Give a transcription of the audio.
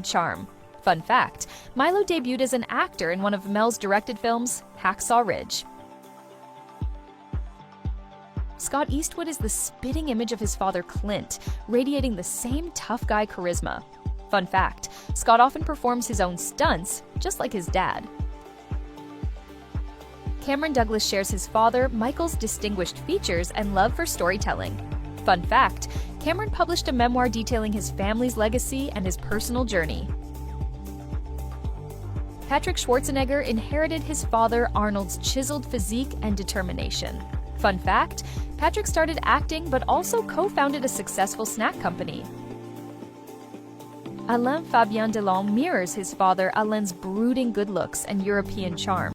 charm. Fun fact, Milo debuted as an actor in one of Mel's directed films, Hacksaw Ridge. Scott Eastwood is the spitting image of his father Clint, radiating the same tough guy charisma. Fun fact, Scott often performs his own stunts, just like his dad. Cameron Douglas shares his father, Michael's distinguished features and love for storytelling. Fun fact, Cameron published a memoir detailing his family's legacy and his personal journey. Patrick Schwarzenegger inherited his father Arnold's chiseled physique and determination. Fun fact, Patrick started acting but also co-founded a successful snack company. Alain Fabien Delon mirrors his father Alain's brooding good looks and European charm.